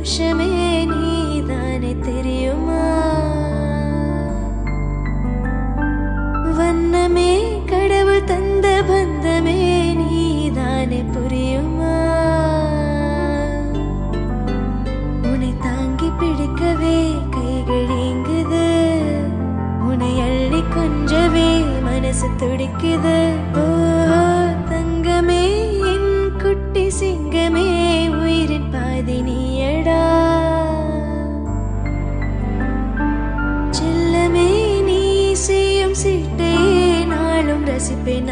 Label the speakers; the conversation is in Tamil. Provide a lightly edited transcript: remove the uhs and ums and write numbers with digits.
Speaker 1: சந்தோஷமே நீதானே தெரியுமா வண்ணமே கடவுள் தந்த பந்தமே நீதானே புரியுமா உன்னை தாங்கி பிடிக்கவே கைகள் ஏங்குது உன்னை அள்ளி கொஞ்சவே மனசு துடிக்குது ஓ தங்கமே என் குட்டி சிங்கமே உயிரின் பாதி நீயடா செல்லமே நீ செய்யும் சீட்டை நாளும் ரசிப்பேன்